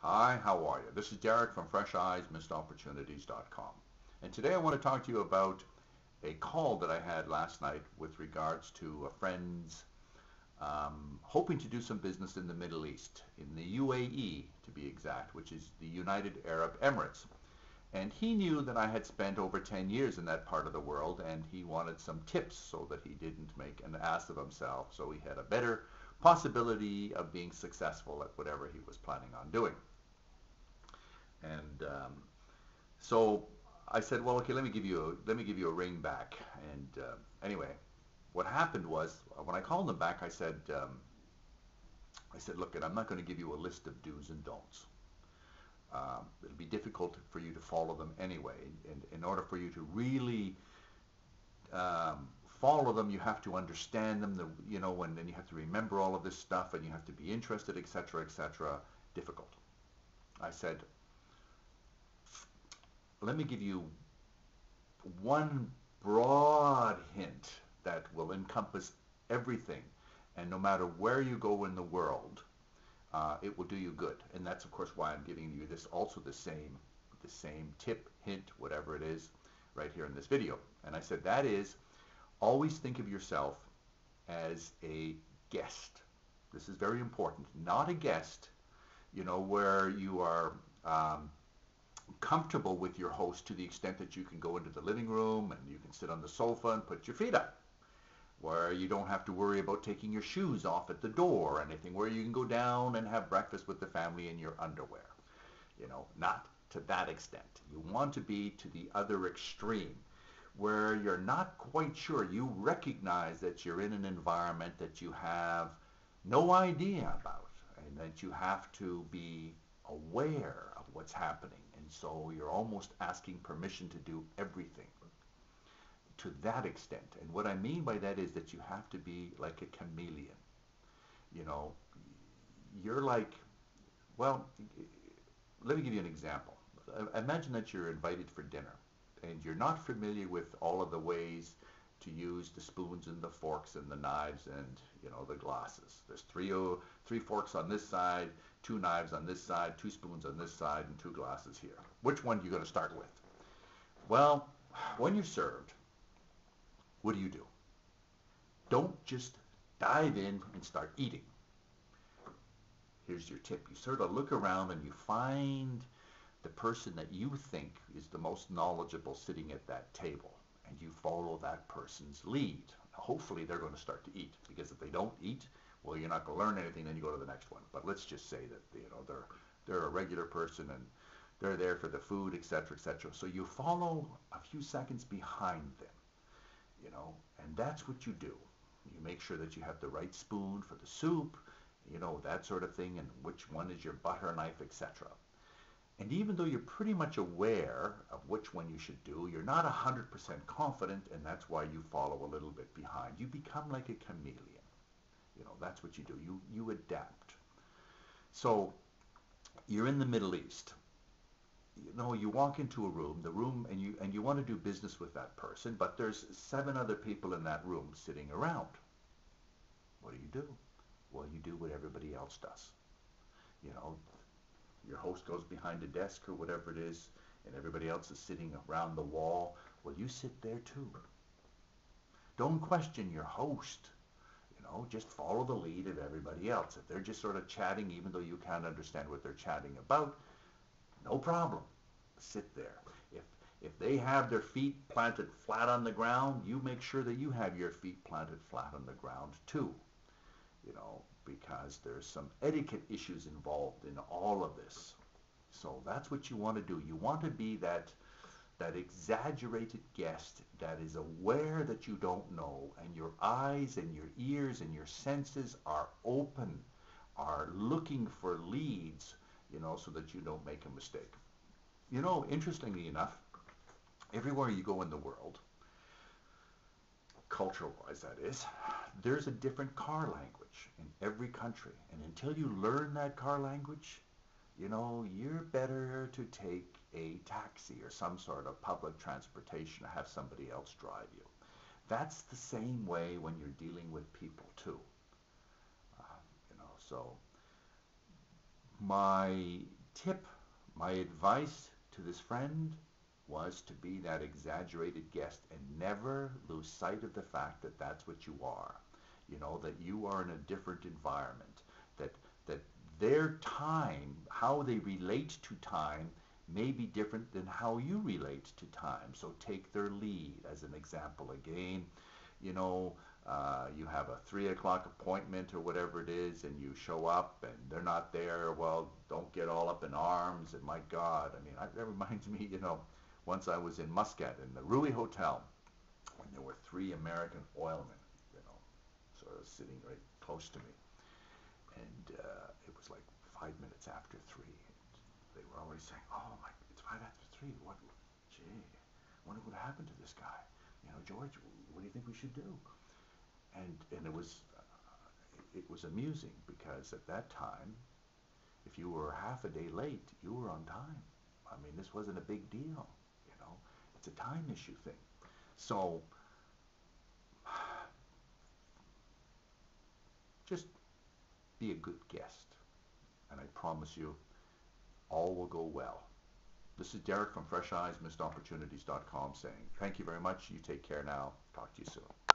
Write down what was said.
Hi, how are you? This is Derek from FreshEyesMissedOpportunities.com. And today I want to talk to you about a call that I had last night with regards to a friend's hoping to do some business in the Middle East, in the UAE to be exact, which is the United Arab Emirates. And he knew that I had spent over 10 years in that part of the world, and he wanted some tips so that he didn't make an ass of himself, so he had a better possibility of being successful at whatever he was planning on doing. And so I said, well, okay, let me give you a ring back. And anyway, what happened was when I called him back, I said, look, and I'm not going to give you a list of do's and don'ts. It'll be difficult for you to follow them anyway. And in order for you to really follow them, you have to understand them. And then you have to remember all of this stuff, and you have to be interested, etc., etc. Difficult. I said, let me give you one broad hint that will encompass everything, and no matter where you go in the world, it will do you good. And that's of course why I'm giving you this also the same tip, hint, whatever it is, right here in this video. And I said that is always think of yourself as a guest. This is very important. Not a guest, where you are comfortable with your host to the extent that you can go into the living room and you can sit on the sofa and put your feet up, where you don't have to worry about taking your shoes off at the door or anything, where you can go down and have breakfast with the family in your underwear. Not to that extent. You want to be to the other extreme, where you're not quite sure. You recognize that you're in an environment that you have no idea about, and that you have to be aware of what's happening. And so you're almost asking permission to do everything to that extent. And what I mean by that is that you have to be like a chameleon. You know, you're like, well, let me give you an example. Imagine that you're invited for dinner and you're not familiar with all of the ways to use the spoons and the forks and the knives and the glasses. There's three forks on this side, two knives on this side, two spoons on this side, and two glasses here. Which one are you going to start with? Well, when you're served, what do? Don't just dive in and start eating. Here's your tip. You sort of look around and you find the person that you think is the most knowledgeable sitting at that table, and you follow that person's lead. Hopefully they're going to start to eat, because if they don't eat, well, you're not going to learn anything, then you go to the next one. But let's just say that they're a regular person and they're there for the food, etc., etc. So you follow a few seconds behind them, and that's what you do. You make sure that you have the right spoon for the soup, that sort of thing, and which one is your butter knife, etc. And even though you're pretty much aware of which one you should do, you're not 100% confident, and that's why you follow a little bit behind. You become like a chameleon. That's what you do. You adapt. So you're in the Middle East. You walk into a room, and you want to do business with that person, but there's 7 other people in that room sitting around. What do? Well, you do what everybody else does. You know, your host goes behind a desk or whatever it is, and everybody else is sitting around the wall. Well, you sit there too. Don't question your host. Just follow the lead of everybody else. If they're just sort of chatting, even though you can't understand what they're chatting about, no problem. Sit there. If they have their feet planted flat on the ground, you make sure that you have your feet planted flat on the ground too. Because there's some etiquette issues involved in all of this. So that's what you want to do. You want to be that exaggerated guest that is aware that you don't know, and your eyes and your ears and your senses are open, are looking for leads, so that you don't make a mistake. Interestingly enough, everywhere you go in the world, cultural-wise that is, there's a different car language in every country. And until you learn that car language, you're better to take a taxi or some sort of public transportation, or have somebody else drive you. That's the same way when you're dealing with people too. So my tip, my advice to this friend was to be that exaggerated guest and never lose sight of the fact that that's what you are. You know, that you are in a different environment, that that their time, how they relate to time, may be different than how you relate to time. So take their lead as an example. Again, you know, you have a 3 o'clock appointment or whatever it is, and you show up and they're not there. Well, don't get all up in arms. And my God, I mean, that reminds me, you know, once I was in Muscat in the Rui Hotel when there were three American oilmen, you know, sort of sitting right close to me. And it was like 5 minutes after 3. And they were already saying, oh, my, it's 5 after 3. What, gee, I wonder what happened to this guy. You know, George, what do you think we should do? And it was amusing because at that time, if you were half a day late, you were on time. I mean, this wasn't a big deal, you know. It's a time issue thing. So just be a good guest, and I promise you, all will go well. This is Derek from FreshEyesMissedOpportunities.com saying thank you very much. You take care now. Talk to you soon.